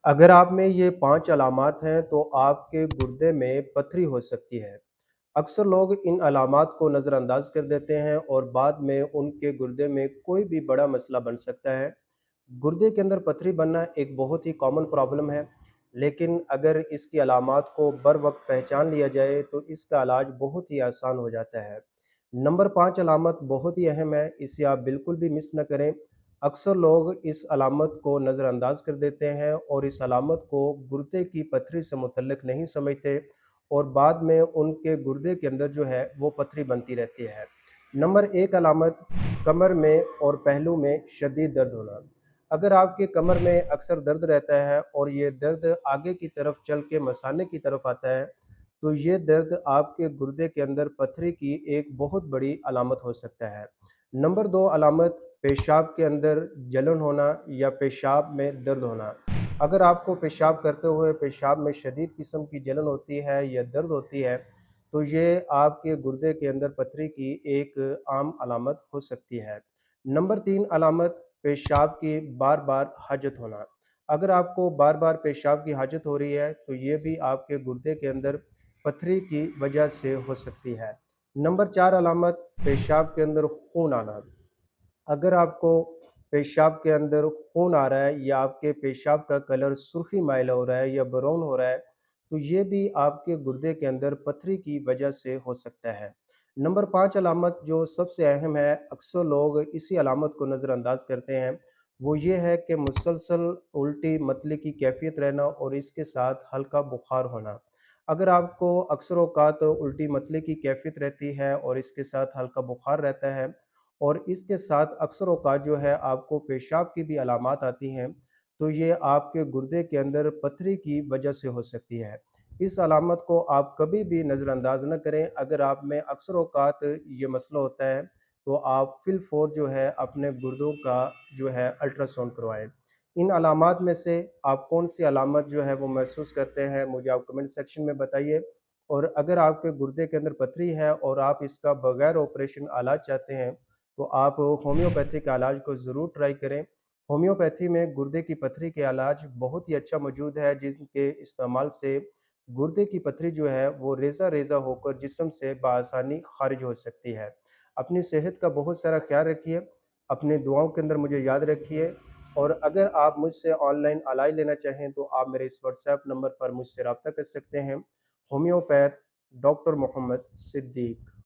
अगर आप में ये 5 अलामात हैं, तो आपके गुर्दे में पथरी हो सकती है। अक्सर लोग इन अलामात को नज़रअंदाज कर देते हैं और बाद में उनके गुर्दे में कोई भी बड़ा मसला बन सकता है। गुर्दे के अंदर पथरी बनना एक बहुत ही कॉमन प्रॉब्लम है, लेकिन अगर इसकी अलामात को बर वक्त पहचान लिया जाए, तो इसका इलाज बहुत ही आसान हो जाता है। नंबर 5 अलामत बहुत ही अहम है, इसे आप बिल्कुल भी मिस न करें। अक्सर लोग इस अलामत को नज़रअंदाज कर देते हैं और इस अलामत को गुर्दे की पथरी से मुतल्लिक नहीं समझते और बाद में उनके गुर्दे के अंदर जो है वो पथरी बनती रहती है। नंबर 1 अलामत कमर में और पहलू में शदीद दर्द होना। अगर आपके कमर में अक्सर दर्द रहता है और ये दर्द आगे की तरफ चल के मसाने की तरफ आता है, तो ये दर्द आपके गुर्दे के अंदर पथरी की एक बहुत बड़ी अलामत हो सकता है। नंबर 2 अलामत पेशाब के अंदर जलन होना या पेशाब में दर्द होना। अगर आपको पेशाब करते हुए पेशाब में शदीद किस्म की जलन होती है या दर्द होती है, तो ये आपके गुर्दे के अंदर पथरी की एक आम अलामत हो सकती है। नंबर 3 अलामत पेशाब की बार-बार हाजत होना। अगर आपको बार-बार पेशाब की हाजत हो रही है, तो ये भी आपके गुर्दे के अंदर पथरी की वजह से हो सकती है। नंबर 4 अलामत पेशाब के अंदर खून आना। अगर आपको पेशाब के अंदर खून आ रहा है या आपके पेशाब का कलर सुर्खी माइल हो रहा है या ब्राउन हो रहा है, तो ये भी आपके गुर्दे के अंदर पथरी की वजह से हो सकता है। नंबर 5 अलामत जो सबसे अहम है, अक्सर लोग इसी अलामत को नज़रअंदाज करते हैं, वो ये है कि मुसलसल उल्टी मतली की कैफियत रहना और इसके साथ हल्का बुखार होना। अगर आपको अक्सर औकात उल्टी मतली की कैफियत रहती है और इसके साथ हल्का बुखार रहता है और इसके साथ अक्सर औक़ात जो है आपको पेशाब की भी अलामात आती हैं, तो ये आपके गुर्दे के अंदर पथरी की वजह से हो सकती है। इस अलामत को आप कभी भी नज़रअंदाज ना करें। अगर आप में अक्सर औक़ात ये मसला होता है, तो आप फ़िलफ़ौर जो है अपने गुर्दों का जो है अल्ट्रासाउंड करवाएँ। इन अलामात में से आप कौन-सी अलामत जो है वो महसूस करते हैं, मुझे आप कमेंट सेक्शन में बताइए। और अगर आपके गुर्दे के अंदर पथरी है और आप इसका बगैर ऑपरेशन इलाज चाहते हैं, तो आप होम्योपैथी का इलाज को ज़रूर ट्राई करें। होम्योपैथी में गुर्दे की पथरी के इलाज बहुत ही अच्छा मौजूद है, जिनके इस्तेमाल से गुर्दे की पथरी जो है वो रेज़ा-रेज़ा होकर जिस्म से बआसानी ख़ारिज हो सकती है। अपनी सेहत का बहुत सारा ख़्याल रखिए, अपनी दुआओं के अंदर मुझे याद रखिए और अगर आप मुझसे ऑनलाइन इलाज लेना चाहें, तो आप मेरे इस व्हाट्सएप नंबर पर मुझसे राब्ता कर सकते हैं। Homeopath doctor Mohammad Siddique.